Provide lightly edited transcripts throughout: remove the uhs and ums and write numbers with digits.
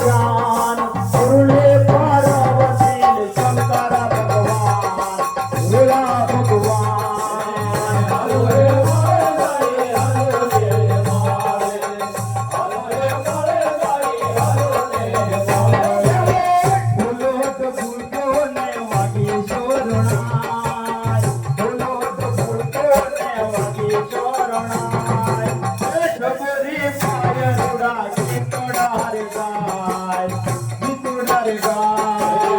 जान उरले पार्वती शंकर भगवान भोला भगवान फुलोट फुलकोने वागी शोरणाय फुलोट फुलकोने वागी शोरणाय शबरी पाय रुडा कितोडार गाय कितोडार गाय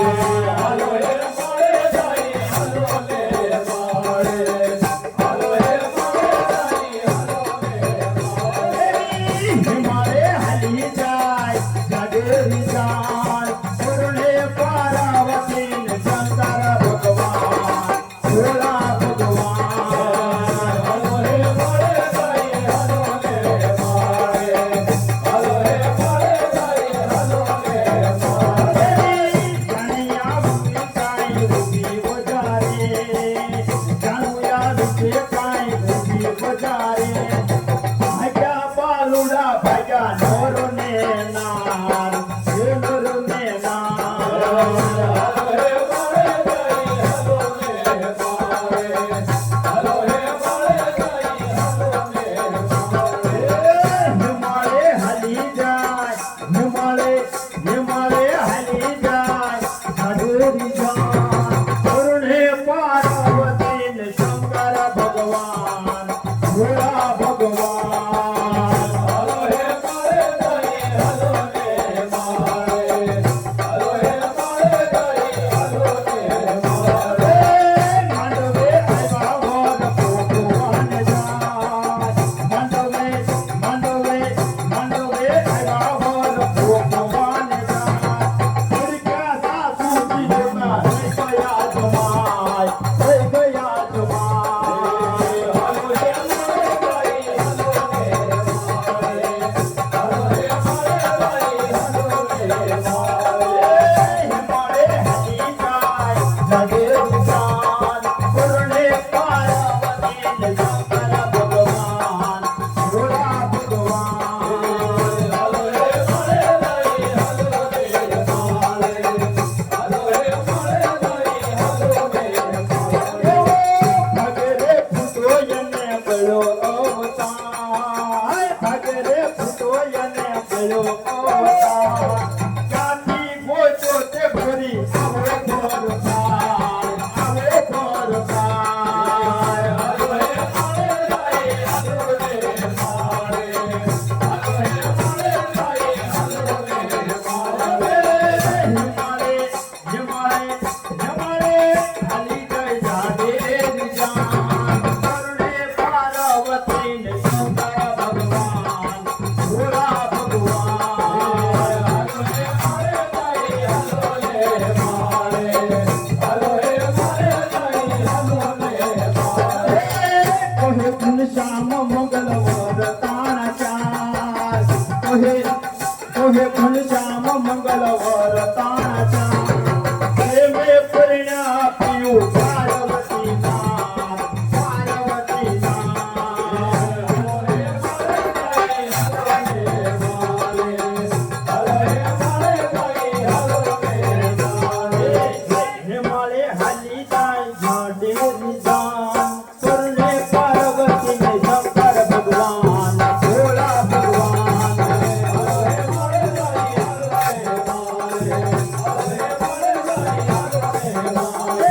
हलो हे माळे जाई हलो ले माळे हलो हे माळे जाई हलो ले माळे हिमालय हली जाय जागेरी जाय उरले पार्वती शंकर भगवान भोला भगवान हलो हे माळे जाई हलो ले माळे हलो हे माळे जाई हलो ले माळे कन्हैया बुकी काय बुकी बजारे जानुया दुखे काय बुकी बजारे भाग्या बालुडा भाग्या नोरो ने नार हे नोरो ने नार हलो हे माळे जाई हलो ले माळे हलो हे माळे जाई हलो ले माळे हिमालय हली जाय हिमालय हली जाय झाडोरी जाय करुणे पार्वती शंकर भगवान भोला भगवान हलो हे माळे जाई हलो ले माळे हलो हे माळे जाई हलो ले माळे मांडवे आयवा भोग भगवान जाय मांडवे आयवा भोग भगवान जाय पुरक्या सासू जीवना गया जमाय गया जमाय हलो हे माळे जाई हलो ले माळे हलो हे माळे जाई हलो ले माळे हिमालय हली जाय जागेरी जान करुणे पार्वती शंकर भगवान भोला भगवान हलो हे माळे जाई हलो ले माळे हलो हे माळे जाई हलो ले माळे भगरे फुटो यने बळो अवतार भगरे फुटो यने बळो अवतार जाती गोचो ते भरी आवे घोरतार हलो हे माळे जाई हलो ले माळे हलो हे माळे जाई हलो ले माळे हिमालय हली जाय जागेरी जान करुणे पार्वती शंकर भगवान भोला भगवान हलो हे माळे जाई हलो ले माळे हलो हे माळे जाई हलो ले माळे कोहे फुल श्याम मंगलवर ताना चार कोहे फुल श्याम मंगलवर ताना चार प्रेमे परिणा पियू पार्वती नार पार्वती नार हलो हे माळे जाई हलो ले माळे हलो हे माळे जाई हलो ले माळे हिमालय हली जाय झाडेरी जान करुणे पार्वती शंकर भगवान भोला भगवान हलो हे माळे जाई हलो ले माळे हलो हे माळे जाई हलो ले माळे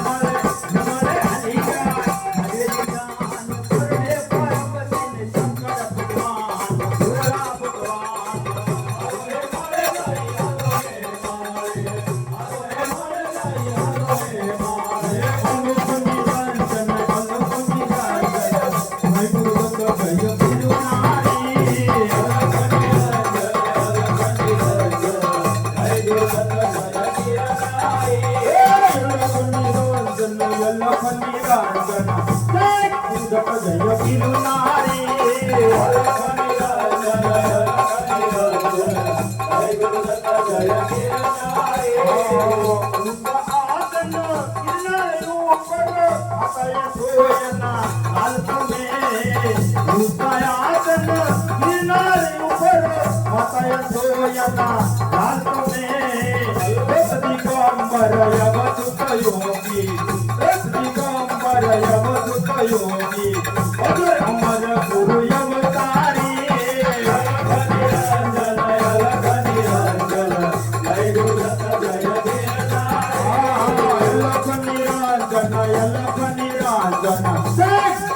हिमालय हली जाय झाडेरी जान करुणे पार्वती शंकर भगवान भोला भगवान हलो हे माळे जाई हलो ले माळे हलो हे माळे जाई हलो ले माळे अनुकुंडी कंचन अनुकुंडी कांचन वैकुंठ भय पिरुनारी अनुकुंडी कंचन हय दुर्गत भय पिरुनारी अनुकुंडी कंचन यल्लखंडी कांचन वैकुंठ भय पिरुनारी अनुकुंडी कंचन हय दुर्गत भय पिरुनारी आसन किल्लारू पर आकाय सोयना लाल तुमे उपायासन किल्लारू पर आकाय यांना लालपणे दिगंबर यवदूत योगी दिगंबर यवदूत योगी अमर गुरु यमतारी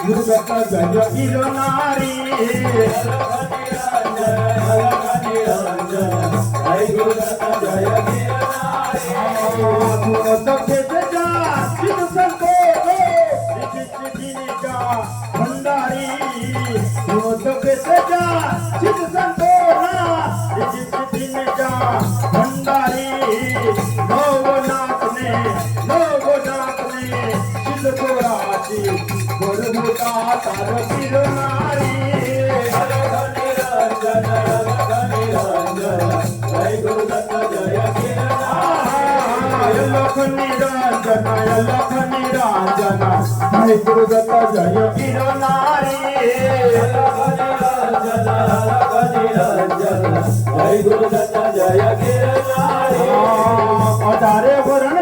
गुरुदत्त जय गिरनारी भंडारी भंडारी नवनाथ ने शिलचोराची गुरुभूता तार फिरणारी लख निरंजन जय गुरुदत्त जय गिरनारी जय गुरुदत्त जय गिरनारी अधारे वरण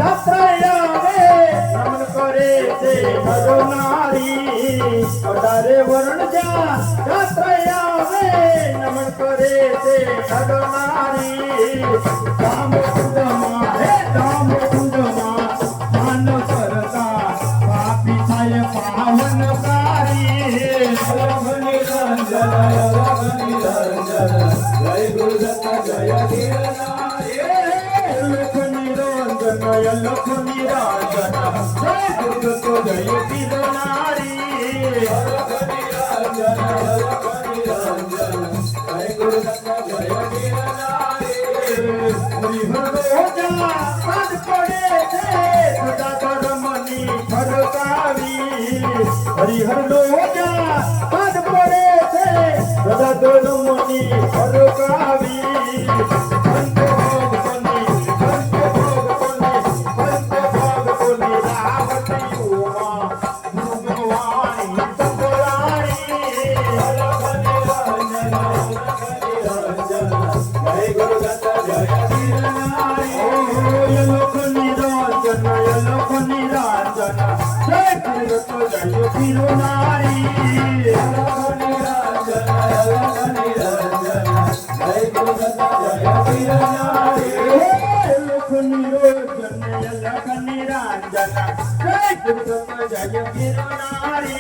यात्रा यावे नमन करे ते नरनारी अधारे वरण यात्रा यावे नमन करे ते नरनारी राम कुंडमा हे राम कुंडमा मान करता पापी थाय पावनकारी जय गुरुदत्त जय गिरनारी लख निरंजन जय गुरुदत्त जय गिरनारी हरिहर लोजा पद पड़े थे सदा दोनों मुनि हरकावी संत भोग कोनी रावती उमा भगवानी तपोरानी जय गुरुदत्त जय गिरनारी लोक निरंजन जय गुरुदत्त जय गिरनारी जय गुरुदत्त जय गिरनारी लोक निरंजन जय गुरुदत्त जय गिरनारी